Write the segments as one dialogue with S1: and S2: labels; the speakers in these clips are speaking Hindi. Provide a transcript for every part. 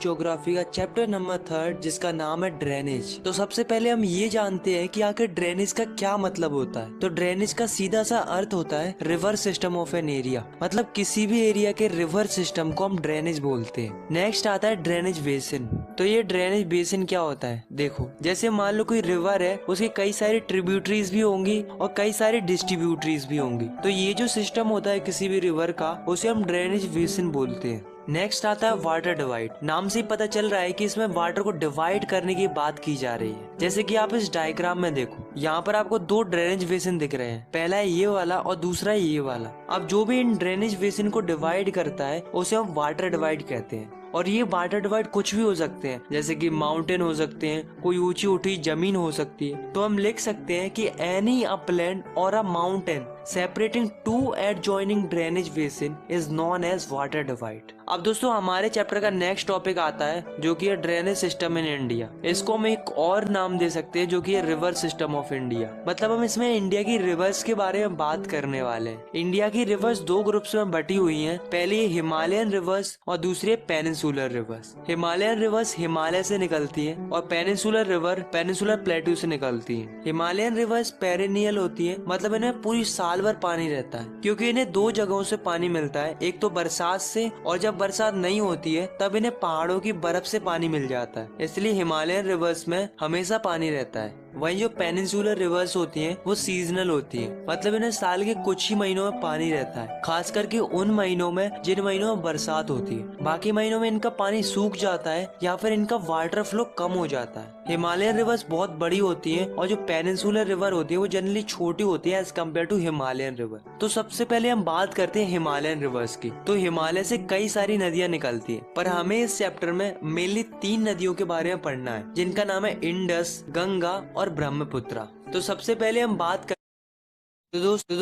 S1: ज्योग्राफी का चैप्टर नंबर 3 जिसका नाम है ड्रेनेज। तो सबसे पहले हम ये जानते हैं कि आखिर ड्रेनेज का क्या मतलब होता है। तो ड्रेनेज का सीधा सा अर्थ होता है river system of an area, मतलब किसी भी एरिया के रिवर सिस्टम को हम ड्रेनेज बोलते हैं। नेक्स्ट आता है ड्रेनेज बेसिन। तो ये ड्रेनेज बेसिन क्या होता है, देखो जैसे मान लो कोई रिवर है, उसके कई सारी ट्रिब्यूटरीज भी होंगी और कई सारी डिस्ट्रीब्यूटरीज भी होंगी। तो ये जो सिस्टम होता है किसी भी रिवर का, उसे हम ड्रेनेज बेसिन बोलते हैं। नेक्स्ट आता है वाटर डिवाइड। नाम से ही पता चल रहा है कि इसमें वाटर को डिवाइड करने की बात की जा रही है। जैसे कि आप इस डायग्राम में देखो, यहाँ पर आपको दो ड्रेनेज बेसिन दिख रहे हैं, पहला है ये वाला और दूसरा है ये वाला। अब जो भी इन ड्रेनेज बेसिन को डिवाइड करता है उसे हम वाटर डिवाइड कहते हैं। और ये वाटर डिवाइड कुछ भी हो सकते हैं, जैसे कि माउंटेन हो सकते हैं, कोई ऊंची उठी जमीन हो सकती है। तो हम लिख सकते हैं कि any upland or a mountain separating two adjoining drainage basin is known as water divide. अब दोस्तों हमारे चैप्टर का नेक्स्ट टॉपिक आता है जो कि है ड्रेनेज सिस्टम इन इंडिया। इसको हम एक और नाम दे सकते हैं जो कि है रिवर सिस्टम ऑफ इंडिया। मतलब हम इसमें इंडिया की रिवर्स के बारे में बात करने वाले हैं। इंडिया की रिवर्स दो ग्रुप्स में बटी हुई हैं। पहली हिमालयन रिवर्स और दूसरी peninsular reverse. Himalayan reverse Himalaya से निकलती है और पेनिनसुलर रिवर पेनिनसुलर प्लेटू से निकलती है। हिमालयन रिवर्स पेरिनियल होती है, मतलब इन्हें पूरी साल भर पानी रहता है, क्योंकि इन्हें दो जगहों से पानी मिलता है, एक तो बरसात से, और जब बरसात नहीं होती है तब इन्हें पहाड़ों की बर्फ से पानी मिल जाता है। इसलिए हिमालयन रिवर्स में हमेशा पानी रहता है। वहीं जो पेनिनसुलर रिवर्स होती हैं वो सीजनल होती हैं, मतलब इन्हें साल के कुछ ही महीनों में पानी रहता है, खास करके उन महीनों में जिन महीनों में बरसात होती है। बाकी महीनों में इनका पानी सूख जाता है या फिर इनका वाटर फ्लो कम हो जाता है। हिमालयन रिवर्स बहुत बड़ी होती है और जो पेनिनसुलर रिवर होती है वो जनरली छोटी होती है as compared to Himalayan river. तो सबसे पहले हम बात करते हैं हिमालयन रिवर्स की। तो हिमालय से कई सारी नदियां निकलती है, पर हमें इस चैप्टर में मेनली 3 नदियों के बारे में पढ़ना है, जिनका नाम है इंडस, गंगा और ब्रह्मपुत्रा। तो सबसे पहले हम बात कर दोस्तों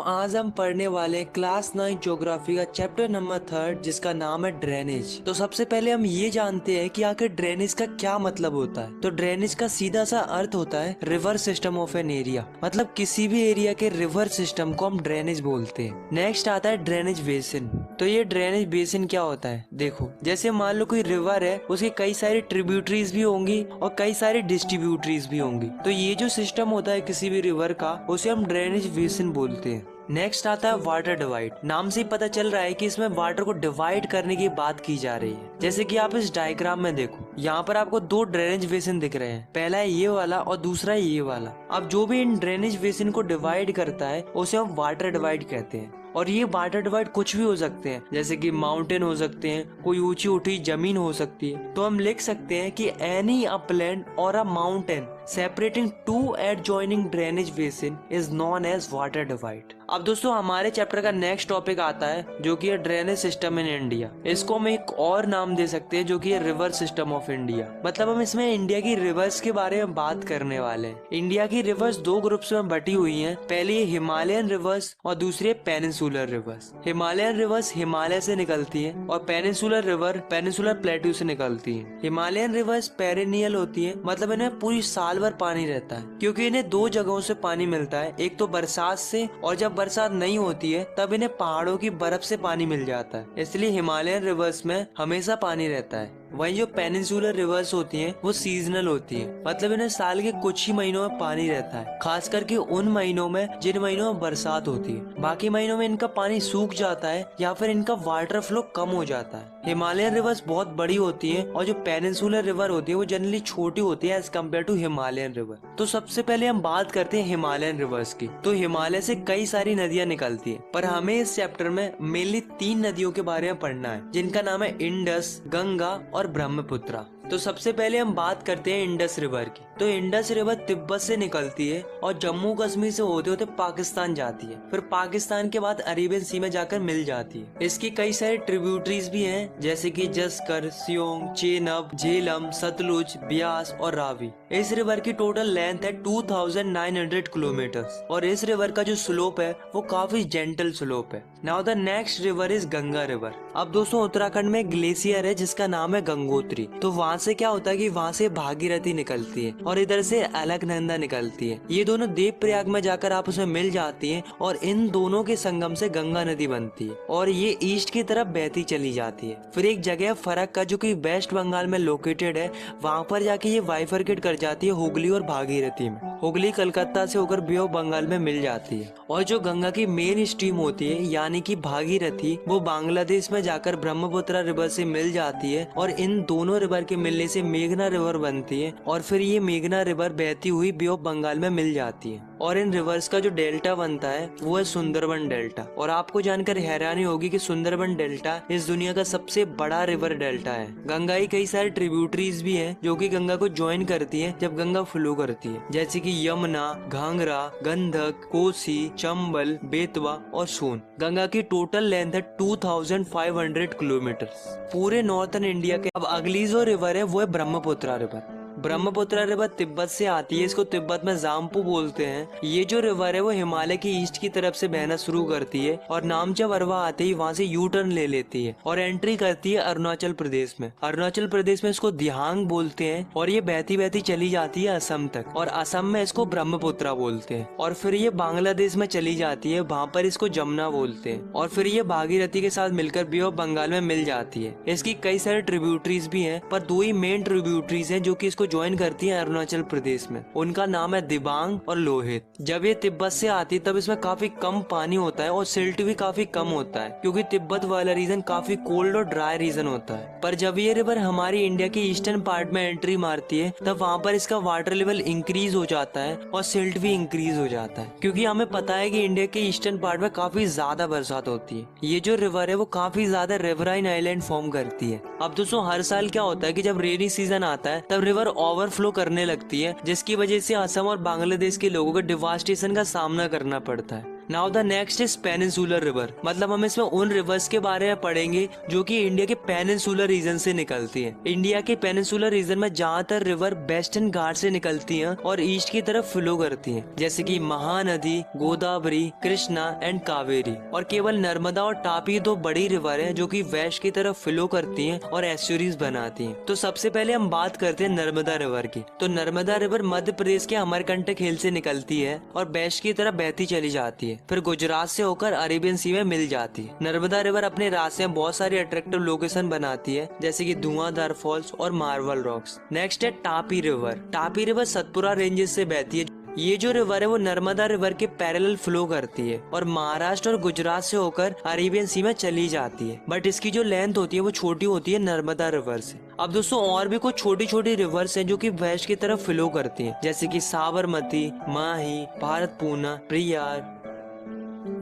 S1: आज हम पढ़ने वाले क्लास 9 ज्योग्राफी का चैप्टर नंबर 3 जिसका नाम है ड्रेनेज। तो सबसे पहले हम ये जानते हैं कि आखिर ड्रेनेज का क्या मतलब होता है। तो ड्रेनेज का सीधा सा अर्थ होता है river system of an area, मतलब किसी भी एरिया के रिवर सिस्टम को हम ड्रेनेज बोलते हैं। नेक्स्ट आता है ड्रेनेज बेसिन। तो ये ड्रेनेज बेसिन क्या होता है, देखो जैसे मान लो कोई रिवर है, उसकी कई सारी ट्रिब्यूटरीज भी होंगी और कई सारी डिस्ट्रीब्यूटरीज भी होंगी। तो ये जो सिस्टम होता है किसी भी रिवर का, उसे हम ड्रेनेज बेसिन बोलते हैं। नेक्स्ट आता है वाटर डिवाइड। नाम से ही पता चल रहा है कि इसमें वाटर को डिवाइड करने की बात की जा रही है। जैसे कि आप इस डायग्राम में देखो, यहाँ पर आपको दो ड्रेनेज बेसिन दिख रहे हैं, पहला है ये वाला और दूसरा है ये वाला। अब जो भी इन ड्रेनेज बेसिन को डिवाइड करता है उसे हम वाटर डिवाइड कहते हैं। और ये वाटर डिवाइड कुछ भी हो सकते हैं, जैसे कि माउंटेन हो सकते हैं, कोई ऊंची उठी जमीन हो सकती है। तो हम लिख सकते हैं कि any upland or a mountain separating two adjoining drainage basin is known as water divide. अब दोस्तों हमारे चैप्टर का नेक्स्ट टॉपिक आता है जो कि है ड्रेनेज सिस्टम इन इंडिया। इसको हम एक और नाम दे सकते हैं जो कि है रिवर सिस्टम ऑफ इंडिया। मतलब हम इसमें इंडिया की रिवर्स के बारे में बात करने वाले हैं। इंडिया की रिवर्स दो ग्रुप्स में बटी हुई हैं। पहली हिमालयन रिवर्स और दूसरी peninsular reverse. Himalayan reverse Himalaya से निकलती है और पेनिनसुलर रिवर पेनिनसुलर प्लेटू से निकलती है। हिमालयन रिवर्स पेरिनियल होती है, मतलब इन्हें पूरी साल भर पानी रहता है, क्योंकि इन्हें दो जगहों से पानी मिलता है, एक तो बरसात से, और जब बरसात नहीं होती है तब इन्हें पहाड़ों की बर्फ से पानी मिल जाता है। इसलिए हिमालयन रिवर्स में हमेशा पानी रहता है। वहीं जो पेनिनसुलर रिवर्स होती हैं वो सीजनल होती हैं, मतलब इन्हें साल के कुछ ही महीनों में पानी रहता है, खास करके उन महीनों में जिन महीनों में बरसात होती है। बाकी महीनों में इनका पानी सूख जाता है या फिर इनका वाटर फ्लो कम हो जाता है। हिमालयन रिवर्स बहुत बड़ी होती है और जो पेनिनसुलर रिवर होती है वो जनरली छोटी होती है as compared to Himalayan river. तो सबसे पहले हम बात करते हैं हिमालयन रिवर्स की। तो हिमालय से कई सारी नदियां निकलती हैं, पर हमें इस चैप्टर में मेनली 3 नदियों के बारे में पढ़ना है, जिनका नाम है इंडस, गंगा और ब्रह्मपुत्रा। तो सबसे पहले हम बात करते हैं इंडस रिवर की। तो इंडस रिवर तिब्बत से निकलती है और जम्मू कश्मीर से होते होते पाकिस्तान जाती है, फिर पाकिस्तान के बाद अरेबियन सी में जाकर मिल जाती है। इसकी कई सारे ट्रिब्यूटरीज भी हैं, जैसे कि जस्कर, सियोंग, चेनाब, झेलम, सतलुज, ब्यास और रावी। इस रिवर की टोटल लेंथ है 2900 किलोमीटर और इस रिवर का जो स्लोप है वो काफी जेंटल स्लोप है। Now the next river is Ganga river. अब दोस्तों उत्तराखंड में ग्लेशियर है जिसका नाम है गंगोत्री। तो वहाँ से क्या होता है कि वहाँ से भागीरथी निकलती है और इधर से अलकनंदा निकलती है। ये दोनों देवप्रयाग में जाकर आपस में मिल जाती हैं और इन दोनों के संगम से गंगा नदी बनती है और ये ईस्ट की तरफ बहती चली जाती है। फिर एक जगह फरक्का जो कि वेस्ट बंगाल में लोकेटेड है, वहाँ पर जाके ये बाइफरकेट कर जाती है हुगली और भागीरथी में। हुगली कलकत्ता से होकर बे ऑफ बंगाल में मिल जाती है और जो गंगा की मेन स्ट्रीम होती है यानी कि भागीरथी, वो बांग्लादेश में जाकर ब्रह्मपुत्र रिवर से मिल जाती है और इन दोनों रिवर के मिलने से मेघना रिवर बनती है और फिर ये मेघना रिवर बहती हुई बे ऑफ बंगाल में मिल जाती है और इन रिवर्स का जो डेल्टा बनता है वो है सुंदरबन डेल्टा। और आपको जानकर हैरानी होगी कि सुंदरबन डेल्टा इस दुनिया का सबसे बड़ा रिवर डेल्टा है। गंगा ही कई सारे ट्रिब्यूटरीज भी हैं जो कि गंगा को ज्वाइन करती है जब गंगा फ्लो करती है, जैसे कि यमुना, घाघरा, गंधक, कोसी, चंबल, बेतवा और सोन। गंगा की टोटल लेंथ है 2500 किलोमीटर पूरे नॉर्थन इंडिया के। अब अगली जो रिवर है वो है ब्रह्मपुत्र रिवर। ब्रह्मपुत्र रिवर तिब्बत से आती है, इसको तिब्बत में जाम्पू बोलते हैं। ये जो रिवर है वो हिमालय की ईस्ट की तरफ से बहना शुरू करती है और नामचा वरवा आते ही वहाँ से यू टर्न ले लेती है और एंट्री करती है अरुणाचल प्रदेश में। अरुणाचल प्रदेश में इसको दिहांग बोलते हैं और ये बहती बहती चली जाती है असम तक और असम में इसको ब्रह्मपुत्र बोलते हैं और फिर ये बांग्लादेश में चली जाती है, वहाँ पर इसको जमुना बोलते हैं और फिर ये भागीरथी के साथ मिलकर बे ऑफ बंगाल में मिल जाती है। इसकी कई सारे ट्रिब्यूटरीज भी हैं पर दो ही मेन ट्रिब्यूटरीज हैं जो कि इसको ज्वाइन करती है अरुणाचल प्रदेश में। उनका नाम है दिबांग और लोहित। जब ये तिब्बत से आती है तब इसमें काफी कम पानी होता है और सिल्ट भी काफी कम होता है क्योंकि तिब्बत वाला रीजन काफी कोल्ड और ड्राई रीजन होता है। पर जब ये रिवर हमारी इंडिया की ईस्टर्न पार्ट में एंट्री मारती है तब वहाँ पर इसका वाटर लेवल इंक्रीज हो जाता है और सिल्ट भी इंक्रीज हो जाता है क्योंकि हमें पता है कि इंडिया के ईस्टर्न पार्ट में काफी ज्यादा बरसात होती है। ये जो रिवर है वो काफी ज्यादा रिवराइन आइलैंड फॉर्म करती है। अब दोस्तों हर साल क्या होता है कि जब रेनी सीजन आता है तब रिवर ओवरफ्लो करने लगती है जिसकी वजह से असम और बांग्लादेश के लोगों को डिवास्टेशन का सामना करना पड़ता है। Now the next is peninsular river. मतलब हम इसमें उन रिवर्स के बारे में पढ़ेंगे जो कि इंडिया के पेनिनसुलर रीजन से निकलती है। इंडिया के पेनिनसुलर रीजन में ज्यादातर रिवर वेस्टर्न घाट से निकलती हैं और ईस्ट की तरफ फ्लो करती हैं, जैसे कि महानदी, गोदावरी, कृष्णा एंड कावेरी। और केवल नर्मदा और तापी दो बड़ी रिवर है जो कि वेस्ट की तरफ फ्लो करती हैं और एस्चुरीज बनाती हैं। तो सबसे पहले हम बात करते हैं नर्मदा रिवर की। तो नर्मदा रिवर मध्य प्रदेश के अमरकंटक हिल से निकलती है और वेस्ट की तरफ बहती चली जाती है, फिर गुजरात से होकर अरेबियन सी में मिल जाती है। नर्मदा रिवर अपने रास्ते में बहुत सारी अट्रैक्टिव लोकेशन बनाती है जैसे कि धुआंधार फॉल्स और मार्बल रॉक्स। नेक्स्ट है Tapi river. Tapi river Satpura ranges से बहती है। ये जो रिवर है वो नर्मदा रिवर के पैरेलल फ्लो करती है और महाराष्ट्र और गुजरात से होकर अरेबियन सी में चली जाती है, बट इसकी जो लेंथ होती है वो छोटी होती है नर्मदा रिवर से। अब दोस्तों और भी कुछ छोटी छोटी रिवर्स हैं जो कि वेस्ट की तरफ फ्लो करती हैं, जैसे कि साबरमती, माही, भारतपूर्णा, प्रियार।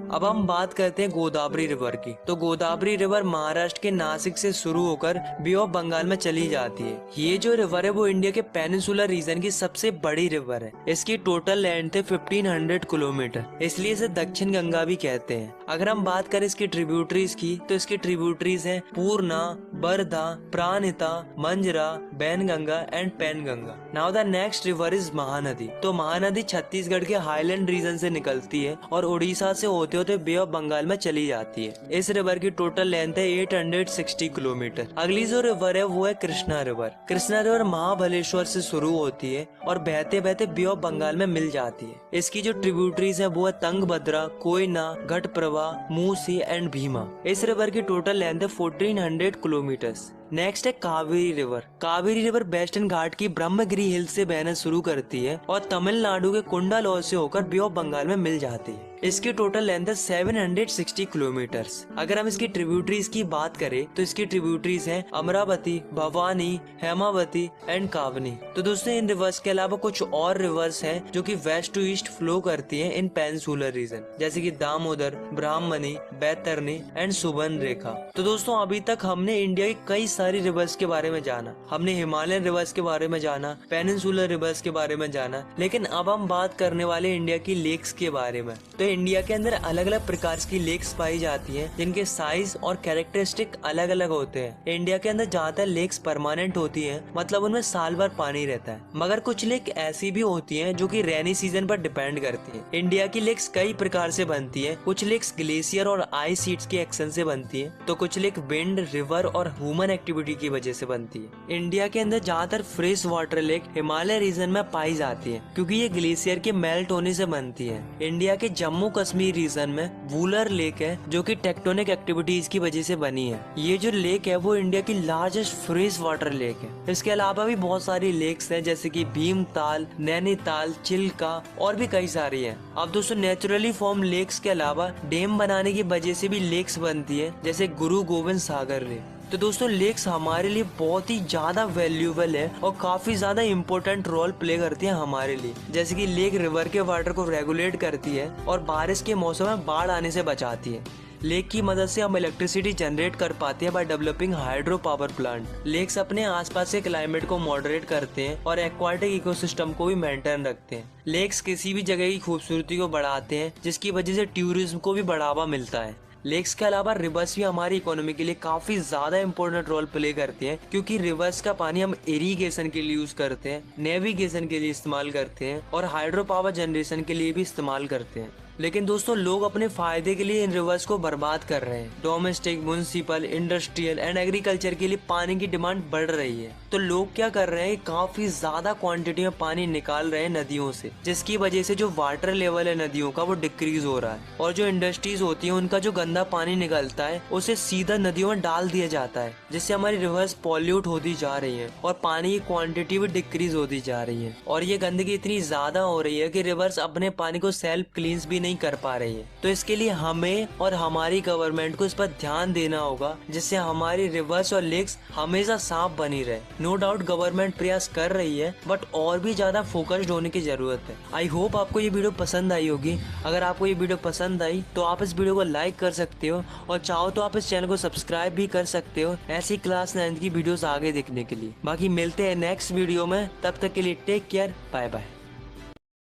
S1: अब हम बात करते हैं गोदावरी रिवर की। तो गोदावरी रिवर महाराष्ट्र के नासिक से शुरू होकर बे ऑफ बंगाल में चली जाती है। ये जो रिवर है वो इंडिया के पेनिनसुलर रीजन की सबसे बड़ी रिवर है। इसकी टोटल लेंथ है 1500 किलोमीटर, इसलिए इसे दक्षिण गंगा भी कहते हैं। अगर हम बात करें इसकी ट्रिब्यूटरीज की तो इसकी ट्रिब्यूटरीज हैं Purna, Wardha, Pranhita, Manjara, Wainganga and Penganga. Now the next river is Mahanadi. तो महानदी छत्तीसगढ़ के हाईलैंड रीजन से निकलती है और उड़ीसा से होते होते बे ऑफ बंगाल में चली जाती है। इस रिवर की टोटल लेंथ है 860 किलोमीटर। अगली जो रिवर है वो है कृष्णा रिवर। कृष्णा रिवर महाबलेश्वर से शुरू होती है और बहते बहते बे ऑफ बंगाल में मिल जाती है। इसकी जो ट्रिब्यूटरीज है वो है तंगभद्रा, कोयना, घटप्रभा, मूसी एंड भीमा। इस रिवर की टोटल लेंथ है 1400 किलोमीटर। नेक्स्ट है Kaveri river. Kaveri river western Ghat की ब्रह्मगिरी हिल से बहना शुरू करती है और तमिलनाडु के कुंडालोर से होकर बे ऑफ बंगाल में मिल जाती है। इसकी टोटल लेंथ है 760 किलोमीटर। अगर हम इसकी ट्रिब्यूटरीज की बात करें तो इसकी ट्रिब्यूटरीज हैं अमरावती, भवानी, हेमावती एंड कावनी। तो दोस्तों इन रिवर्स के अलावा कुछ और रिवर्स हैं जो कि वेस्ट टू ईस्ट फ्लो करती हैं इन पेनिनसुलर रीजन, जैसे कि दामोदर, ब्राह्मणी, बैतरणी एंड सुबर्ण रेखा। तो दोस्तों अभी तक हमने इंडिया की कई सारी रिवर्स के बारे में जाना। हमने हिमालयन रिवर्स के बारे में जाना, पेनिनसुलर रिवर्स के बारे में जाना, लेकिन अब हम बात करने वाले इंडिया की लेक्स के बारे में। तो इंडिया के अंदर अलग अलग प्रकार की लेक्स पाई जाती हैं जिनके साइज और कैरेक्टरिस्टिक अलग अलग होते हैं। इंडिया के अंदर ज्यादातर लेक्स परमानेंट होती हैं, मतलब उनमें साल भर पानी रहता है, मगर कुछ लेक ऐसी भी होती हैं जो कि रेनी सीजन पर डिपेंड करती हैं। इंडिया की लेक्स कई प्रकार से बनती है। कुछ लेक्स ग्लेशियर और आइस शीट्स के एक्शन से बनती है, तो कुछ लेक विंड, रिवर और ह्यूमन एक्टिविटी की वजह से बनती है। इंडिया के अंदर ज्यादातर fresh water lake Himalaya region में पाई जाती है क्योंकि ये ग्लेशियर के मेल्ट होने से बनती है। इंडिया के जम्मू कश्मीर रीजन में वूलर लेक है जो कि टेक्टोनिक एक्टिविटीज की वजह से बनी है। ये जो लेक है वो इंडिया की लार्जेस्ट फ्रेश वाटर लेक है। इसके अलावा भी बहुत सारी लेक्स हैं जैसे कि भीमताल, नैनीताल, चिल्का और भी कई सारी हैं। अब दोस्तों नेचुरली फॉर्म लेक्स के अलावा डैम बनाने की वजह से भी लेक्स बनती है, जैसे गुरु गोविंद सागर लेक। तो दोस्तों लेक्स हमारे लिए बहुत ही ज्यादा वैल्यूएबल है और काफी ज्यादा इम्पोर्टेंट रोल प्ले करती है हमारे लिए। जैसे कि लेक रिवर के वाटर को रेगुलेट करती है और बारिश के मौसम में बाढ़ आने से बचाती है। लेक की मदद से हम इलेक्ट्रिसिटी जनरेट कर पाते हैं by developing hydro power plant. Lakes अपने आसपास के क्लाइमेट को मॉडरेट करते हैं और एक्वाटिक इकोसिस्टम को भी मेंटेन रखते हैं। लेक्स किसी भी जगह की खूबसूरती को बढ़ाते हैं जिसकी वजह से टूरिज्म को भी बढ़ावा मिलता है। लेक्स के अलावा रिवर्स भी हमारी इकोनॉमी के लिए काफी ज्यादा इम्पोर्टेंट रोल प्ले करते हैं क्योंकि रिवर्स का पानी हम इरिगेशन के लिए यूज करते हैं, नेविगेशन के लिए इस्तेमाल करते हैं और हाइड्रो पावर जनरेशन के लिए भी इस्तेमाल करते हैं। लेकिन दोस्तों लोग अपने फायदे के लिए इन रिवर्स को बर्बाद कर रहे हैं। Domestic, municipal, industrial and agriculture के लिए पानी की डिमांड बढ़ रही है, तो लोग क्या कर रहे हैं, काफी ज्यादा क्वांटिटी में पानी निकाल रहे हैं नदियों से, जिसकी वजह से जो वाटर लेवल है नदियों का वो डिक्रीज हो रहा है और जो इंडस्ट्रीज होती है उनका जो गंदा पानी निकलता है उसे सीधा नदियों में डाल दिया जाता है, जिससे हमारी रिवर्स पॉल्यूट होती जा रही है और पानी की क्वांटिटी भी डिक्रीज होती जा रही है। और ये गंदगी इतनी ज्यादा हो रही है कि रिवर्स अपने पानी को सेल्फ क्लींस भी नहीं कर पा रही है। तो इसके लिए हमें और हमारी गवर्नमेंट को इस पर ध्यान देना होगा जिससे हमारी रिवर्स और लेक्स हमेशा साफ बनी रहे। नो डाउट गवर्नमेंट प्रयास कर रही है बट और भी ज्यादा फोकस्ड होने की जरूरत है। आई होप आपको ये वीडियो पसंद आई होगी। अगर आपको ये वीडियो पसंद आई तो आप इस वीडियो को लाइक कर सकते हो और चाहो तो आप इस चैनल को सब्सक्राइब भी कर सकते हो ऐसी क्लास 9 की वीडियोस आगे देखने के लिए। बाकी मिलते हैं नेक्स्ट वीडियो में, तब तक के लिए टेक केयर, बाय बाय।